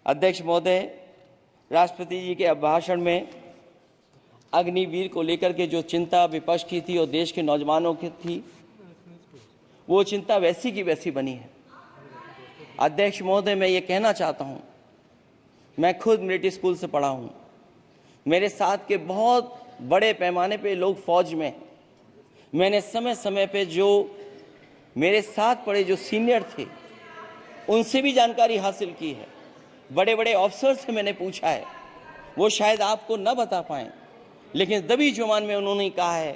अध्यक्ष महोदय, राष्ट्रपति जी के अभिभाषण में अग्निवीर को लेकर के जो चिंता विपक्ष की थी और देश के नौजवानों की थी, वो चिंता वैसी की वैसी बनी है। अध्यक्ष महोदय, मैं ये कहना चाहता हूँ, मैं खुद मिलिट्री स्कूल से पढ़ा हूँ। मेरे साथ के बहुत बड़े पैमाने पे लोग फौज में हैं। मैंने समय समय पे जो मेरे साथ पढ़े जो सीनियर थे, उनसे भी जानकारी हासिल की है। बड़े बड़े ऑफिसर से मैंने पूछा है, वो शायद आपको न बता पाएं, लेकिन दबी जुबान में उन्होंने कहा है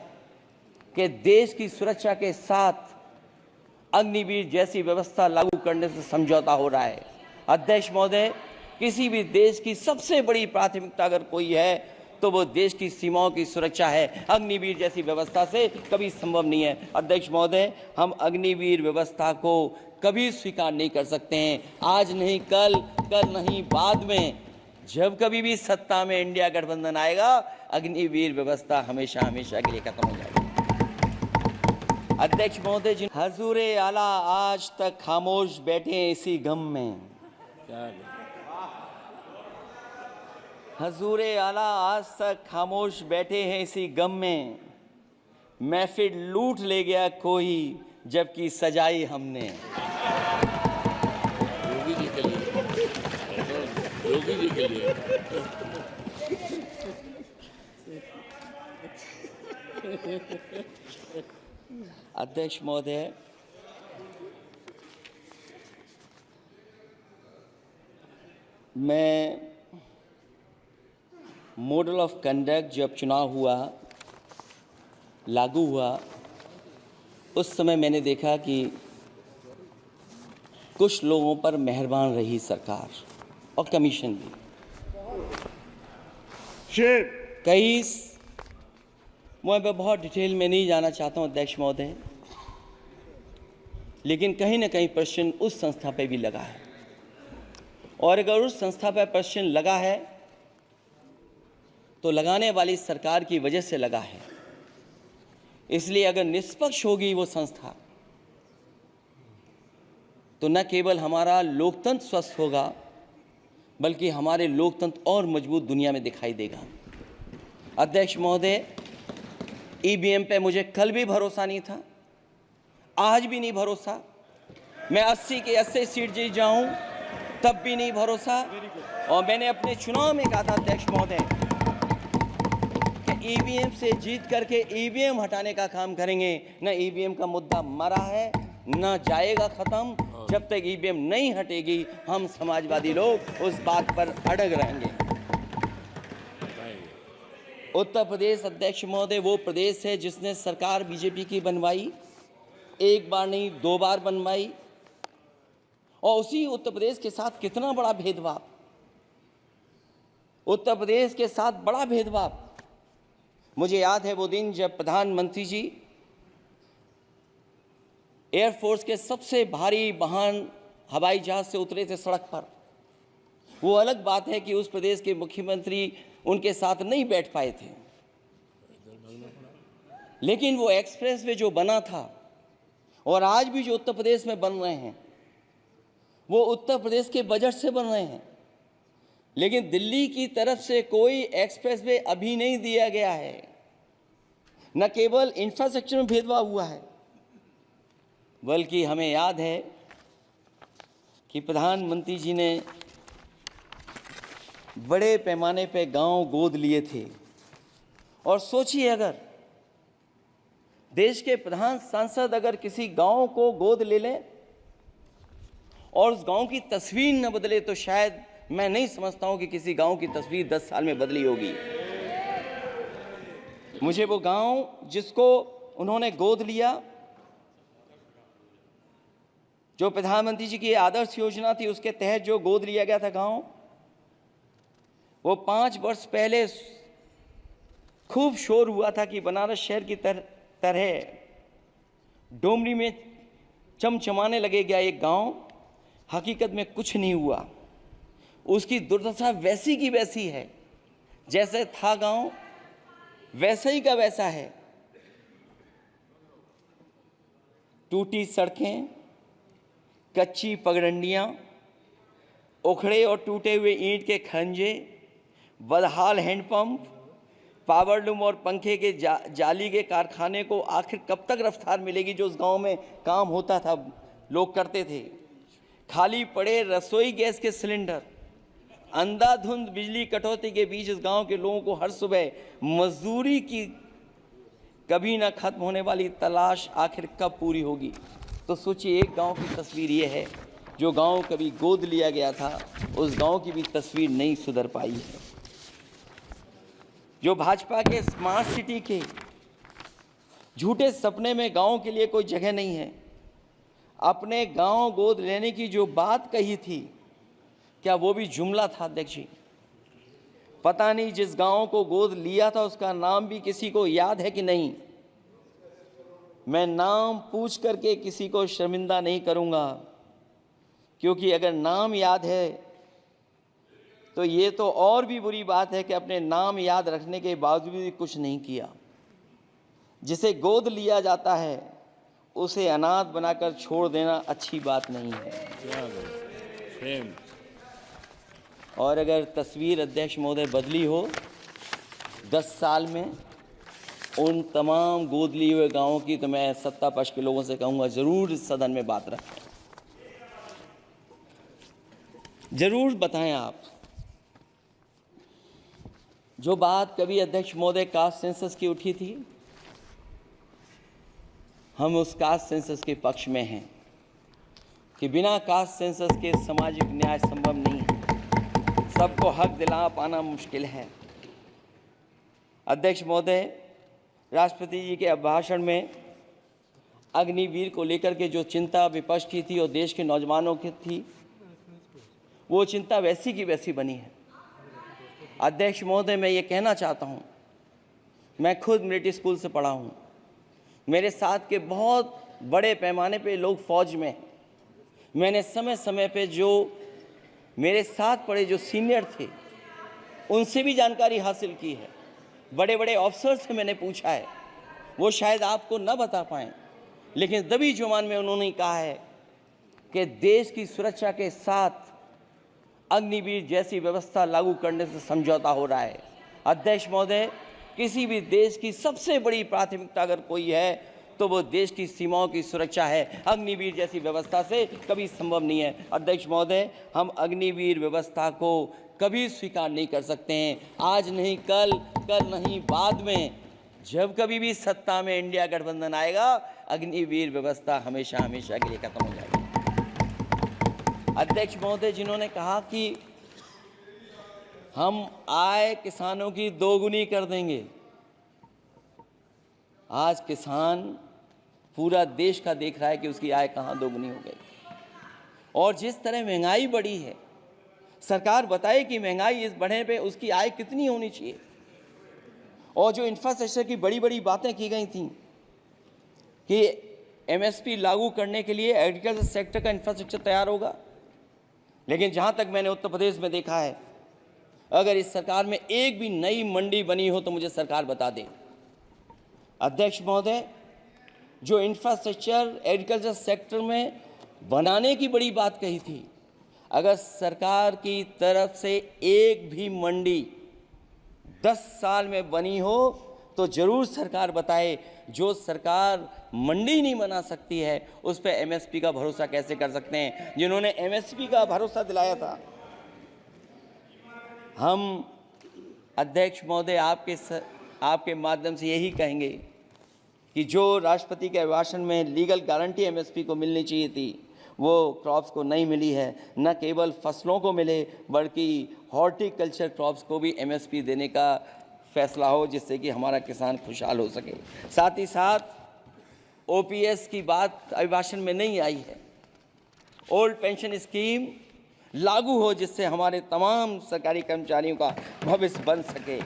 कि देश की सुरक्षा के साथ अग्निवीर जैसी व्यवस्था लागू करने से समझौता हो रहा है। अध्यक्ष महोदय, किसी भी देश की सबसे बड़ी प्राथमिकता अगर कोई है तो वो देश की सीमाओं की सुरक्षा है। अग्निवीर जैसी व्यवस्था से कभी संभव नहीं है। अध्यक्ष महोदय, हम अग्निवीर व्यवस्था को कभी स्वीकार नहीं कर सकते हैं। आज नहीं कल, कल नहीं बाद में, जब कभी भी सत्ता में इंडिया गठबंधन आएगा, अग्निवीर व्यवस्था हमेशा हमेशा के लिए खत्म हो जाएगी। अध्यक्ष महोदय जी, हजूरे आला आज तक खामोश बैठे इसी गम में। हजूरे आला आज तक खामोश बैठे हैं इसी गम में। महफिल लूट ले गया कोई, जबकि सजाई हमने। योगी जी के लिए, योगी जी के लिए। अध्यक्ष महोदय, मैं मॉडल ऑफ कंडक्ट जब चुनाव हुआ, लागू हुआ, उस समय मैंने देखा कि कुछ लोगों पर मेहरबान रही सरकार और कमीशन भी। कई, मैं बहुत डिटेल में नहीं जाना चाहता हूं अध्यक्ष महोदय, लेकिन कहीं ना कहीं प्रश्न उस संस्था पे भी लगा है, और अगर उस संस्था पर प्रश्न लगा है तो लगाने वाली सरकार की वजह से लगा है। इसलिए अगर निष्पक्ष होगी वो संस्था, तो न केवल हमारा लोकतंत्र स्वस्थ होगा, बल्कि हमारे लोकतंत्र और मजबूत दुनिया में दिखाई देगा। अध्यक्ष महोदय, ईवीएम पे मुझे कल भी भरोसा नहीं था, आज भी नहीं भरोसा। मैं 80 के 80 सीट जीत जाऊं तब भी नहीं भरोसा। और मैंने अपने चुनाव में कहा था अध्यक्ष महोदय कि ईवीएम से जीत करके ईवीएम हटाने का काम करेंगे। न ईवीएम का मुद्दा मरा है, न जाएगा खत्म। जब तक ईवीएम नहीं हटेगी, हम समाजवादी लोग उस बात पर अड़ग रहेंगे। उत्तर प्रदेश अध्यक्ष महोदय वो प्रदेश है जिसने सरकार बीजेपी की बनवाई, एक बार नहीं 2 बार बनवाई, और उसी उत्तर प्रदेश के साथ कितना बड़ा भेदभाव, उत्तर प्रदेश के साथ बड़ा भेदभाव। मुझे याद है वो दिन जब प्रधानमंत्री जी एयरफोर्स के सबसे भारी वाहन हवाई जहाज से उतरे थे सड़क पर। वो अलग बात है कि उस प्रदेश के मुख्यमंत्री उनके साथ नहीं बैठ पाए थे, लेकिन वो एक्सप्रेसवे जो बना था, और आज भी जो उत्तर प्रदेश में बन रहे हैं, वो उत्तर प्रदेश के बजट से बन रहे हैं। लेकिन दिल्ली की तरफ से कोई एक्सप्रेसवे अभी नहीं दिया गया है। न केवल इंफ्रास्ट्रक्चर में भेदभाव हुआ है, बल्कि हमें याद है कि प्रधानमंत्री जी ने बड़े पैमाने पे गांव गोद लिए थे। और सोचिए, अगर देश के प्रधान सांसद अगर किसी गांव को गोद ले लें और उस गांव की तस्वीर न बदले, तो शायद मैं नहीं समझता हूं कि किसी गांव की तस्वीर 10 साल में बदली होगी। मुझे वो गांव जिसको उन्होंने गोद लिया, जो प्रधानमंत्री जी की आदर्श योजना थी उसके तहत जो गोद लिया गया था गांव, वो 5 वर्ष पहले खूब शोर हुआ था कि बनारस शहर की तरह डोमरी में चमचमाने लगे गया एक गांव। हकीकत में कुछ नहीं हुआ। उसकी दुर्दशा वैसी की वैसी है, जैसे था गांव वैसे ही का वैसा है। टूटी सड़कें, कच्ची पगडंडियां, उखड़े और टूटे हुए ईंट के खंजे, बदहाल हैंडपंप, पावर लूम और पंखे के जाली के कारखाने को आखिर कब तक रफ्तार मिलेगी जो उस गांव में काम होता था, लोग करते थे। खाली पड़े रसोई गैस के सिलेंडर, अंधाधुंध बिजली कटौती के बीच इस गांव के लोगों को हर सुबह मजदूरी की कभी ना खत्म होने वाली तलाश आखिर कब पूरी होगी। तो सोचिए, एक गांव की तस्वीर ये है, जो गांव कभी गोद लिया गया था उस गांव की भी तस्वीर नहीं सुधर पाई है। जो भाजपा के स्मार्ट सिटी के झूठे सपने में गांव के लिए कोई जगह नहीं है। अपने गांव गोद लेने की जो बात कही थी, क्या वो भी जुमला था अध्यक्ष जी? पता नहीं जिस गांव को गोद लिया था उसका नाम भी किसी को याद है कि नहीं। मैं नाम पूछ करके किसी को शर्मिंदा नहीं करूंगा, क्योंकि अगर नाम याद है तो ये तो और भी बुरी बात है कि अपने नाम याद रखने के बावजूद भी कुछ नहीं किया। जिसे गोद लिया जाता है उसे अनाथ बनाकर छोड़ देना अच्छी बात नहीं है। और अगर तस्वीर अध्यक्ष महोदय बदली हो 10 साल में उन तमाम गोद लिए हुए गांवों की, तो मैं सत्ता पक्ष के लोगों से कहूंगा जरूर इस सदन में बात रखें, जरूर बताएं आप। जो बात कभी अध्यक्ष महोदय कास्ट सेंसस की उठी थी, हम उस कास्ट सेंसस के पक्ष में हैं कि बिना कास्ट सेंसस के सामाजिक न्याय संभव नहीं है, सबको हक दिला पाना मुश्किल है। अध्यक्ष महोदय, राष्ट्रपति जी के अभिभाषण में अग्निवीर को लेकर के जो चिंता विपक्ष की थी और देश के नौजवानों की थी, वो चिंता वैसी की वैसी बनी है। अध्यक्ष महोदय, मैं ये कहना चाहता हूँ, मैं खुद मिलिट्री स्कूल से पढ़ा हूँ, मेरे साथ के बहुत बड़े पैमाने पे लोग फौज में हैं। मैंने समय समय पे जो मेरे साथ पढ़े जो सीनियर थे उनसे भी जानकारी हासिल की है, बड़े बड़े ऑफिसर से मैंने पूछा है, वो शायद आपको न बता पाएँ, लेकिन दबी जुबान में उन्होंने कहा है कि देश की सुरक्षा के साथ अग्निवीर जैसी व्यवस्था लागू करने से समझौता हो रहा है। अध्यक्ष महोदय, किसी भी देश की सबसे बड़ी प्राथमिकता अगर कोई है तो वो देश की सीमाओं की सुरक्षा है। अग्निवीर जैसी व्यवस्था से कभी संभव नहीं है। अध्यक्ष महोदय, हम अग्निवीर व्यवस्था को कभी स्वीकार नहीं कर सकते हैं। आज नहीं कल, कल नहीं बाद में, जब कभी भी सत्ता में इंडिया गठबंधन आएगा, अग्निवीर व्यवस्था हमेशा हमेशा के लिए खत्म हो जाएगी। अध्यक्ष महोदय, जिन्होंने कहा कि हम आय किसानों की दोगुनी कर देंगे, आज किसान पूरा देश का देख रहा है कि उसकी आय कहां दोगुनी हो गई। और जिस तरह महंगाई बढ़ी है, सरकार बताए कि महंगाई इस बढ़ने पे उसकी आय कितनी होनी चाहिए। और जो इंफ्रास्ट्रक्चर की बड़ी बड़ी बातें की गई थी कि एमएसपी लागू करने के लिए एग्रीकल्चर सेक्टर का इंफ्रास्ट्रक्चर तैयार होगा, लेकिन जहां तक मैंने उत्तर प्रदेश में देखा है, अगर इस सरकार में एक भी नई मंडी बनी हो तो मुझे सरकार बता दे। अध्यक्ष महोदय, जो इंफ्रास्ट्रक्चर एग्रीकल्चर सेक्टर में बनाने की बड़ी बात कही थी, अगर सरकार की तरफ से एक भी मंडी 10 साल में बनी हो तो जरूर सरकार बताए। जो सरकार मंडी नहीं बना सकती है उस पर एमएसपी का भरोसा कैसे कर सकते हैं, जिन्होंने एमएसपी का भरोसा दिलाया था। हम अध्यक्ष महोदय आपके माध्यम से यही कहेंगे कि जो राष्ट्रपति के अभिभाषण में लीगल गारंटी एमएसपी को मिलनी चाहिए थी, वो क्रॉप्स को नहीं मिली है। न केवल फसलों को मिले बल्कि हॉर्टिकल्चर क्रॉप्स को भी एमएसपी देने का फैसला हो, जिससे कि हमारा किसान खुशहाल हो सके। साथ ही साथ ओपीएस की बात अभिभाषण में नहीं आई है। ओल्ड पेंशन स्कीम लागू हो, जिससे हमारे तमाम सरकारी कर्मचारियों का भविष्य बन सके।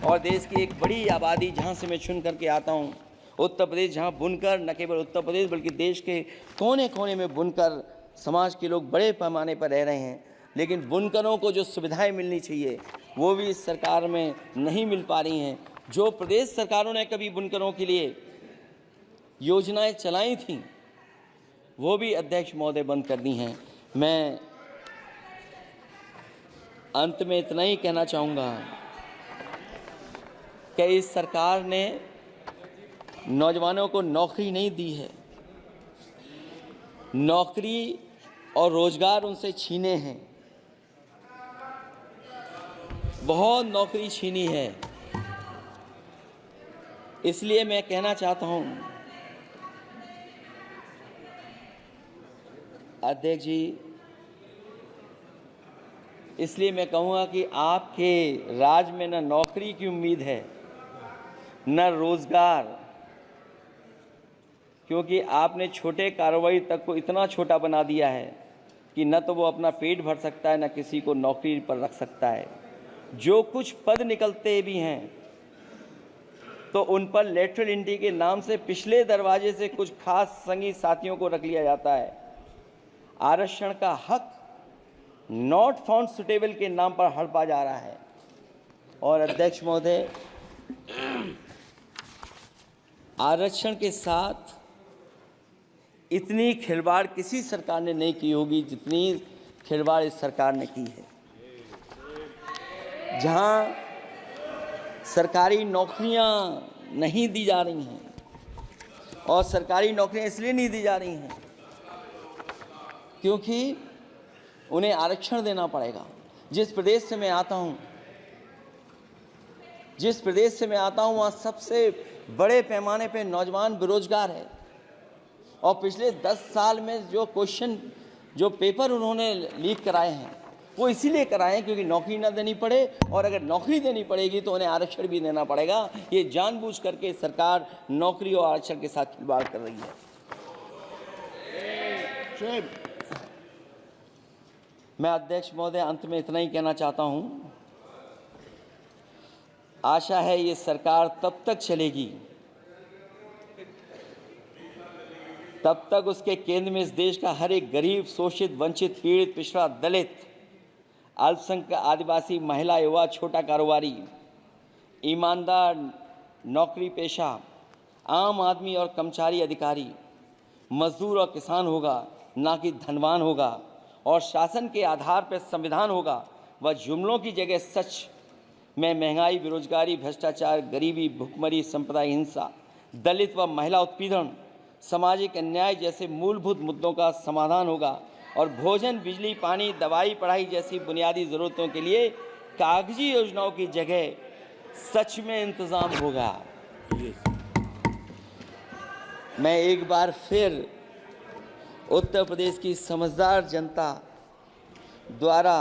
और देश की एक बड़ी आबादी, जहाँ से मैं चुन करके आता हूँ, उत्तर प्रदेश, जहाँ बुनकर, न केवल उत्तर प्रदेश बल्कि देश के कोने कोने में बुनकर समाज के लोग बड़े पैमाने पर रह रहे हैं, लेकिन बुनकरों को जो सुविधाएं मिलनी चाहिए वो भी इस सरकार में नहीं मिल पा रही हैं। जो प्रदेश सरकारों ने कभी बुनकरों के लिए योजनाएं चलाई थीं, वो भी अध्यक्ष महोदय बंद कर दी हैं। मैं अंत में इतना ही कहना चाहूँगा कि इस सरकार ने नौजवानों को नौकरी नहीं दी है, नौकरी और रोजगार उनसे छीने हैं, बहुत नौकरी छीनी है। इसलिए मैं कहना चाहता हूं अध्यक्ष जी, इसलिए मैं कहूँगा कि आपके राज में न नौकरी की उम्मीद है न रोजगार, क्योंकि आपने छोटे कारोबारी तक को इतना छोटा बना दिया है कि न तो वो अपना पेट भर सकता है न किसी को नौकरी पर रख सकता है। जो कुछ पद निकलते भी हैं तो उन पर लेटरल एंट्री के नाम से पिछले दरवाजे से कुछ खास संगी साथियों को रख लिया जाता है। आरक्षण का हक नॉट फाउंड सुटेबल के नाम पर हड़पा जा रहा है। और अध्यक्ष महोदय, आरक्षण के साथ इतनी खिलवाड़ किसी सरकार ने नहीं की होगी जितनी खिलवाड़ इस सरकार ने की है। जहां सरकारी नौकरियां नहीं दी जा रही हैं, और सरकारी नौकरियां इसलिए नहीं दी जा रही हैं क्योंकि उन्हें आरक्षण देना पड़ेगा। जिस प्रदेश से मैं आता हूं वहाँ सबसे बड़े पैमाने पे नौजवान बेरोजगार है। और पिछले 10 साल में जो पेपर उन्होंने लीक कराए हैं वो इसीलिए कराए हैं क्योंकि नौकरी ना देनी पड़े, और अगर नौकरी देनी पड़ेगी तो उन्हें आरक्षण भी देना पड़ेगा। ये जानबूझ करके सरकार नौकरी और आरक्षण के साथ खिलवाड़ कर रही है। मैं अध्यक्ष महोदय अंत में इतना ही कहना चाहता हूं, आशा है ये सरकार तब तक चलेगी तब तक उसके केंद्र में इस देश का हर एक गरीब, शोषित, वंचित, पीड़ित, पिछड़ा, दलित, अल्पसंख्यक, आदिवासी, महिला, युवा, छोटा कारोबारी, ईमानदार, नौकरी पेशा, आम आदमी और कर्मचारी, अधिकारी, मजदूर और किसान होगा, ना कि धनवान होगा। और शासन के आधार पर संविधान होगा। वह जुमलों की जगह सच में महंगाई, बेरोजगारी, भ्रष्टाचार, गरीबी, भुखमरी, सांप्रदायिक हिंसा, दलित व महिला उत्पीड़न, सामाजिक अन्याय जैसे मूलभूत मुद्दों का समाधान होगा। और भोजन, बिजली, पानी, दवाई, पढ़ाई जैसी बुनियादी ज़रूरतों के लिए कागजी योजनाओं की जगह सच में इंतज़ाम होगा। मैं एक बार फिर उत्तर प्रदेश की समझदार जनता द्वारा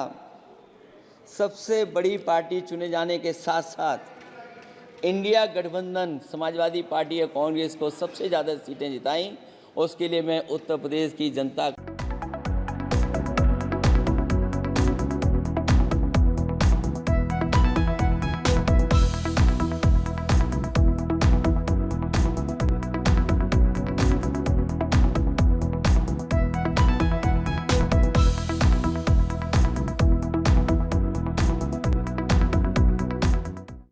सबसे बड़ी पार्टी चुने जाने के साथ साथ इंडिया गठबंधन समाजवादी पार्टी और कांग्रेस को सबसे ज़्यादा सीटें जिताई, उसके लिए मैं उत्तर प्रदेश की जनता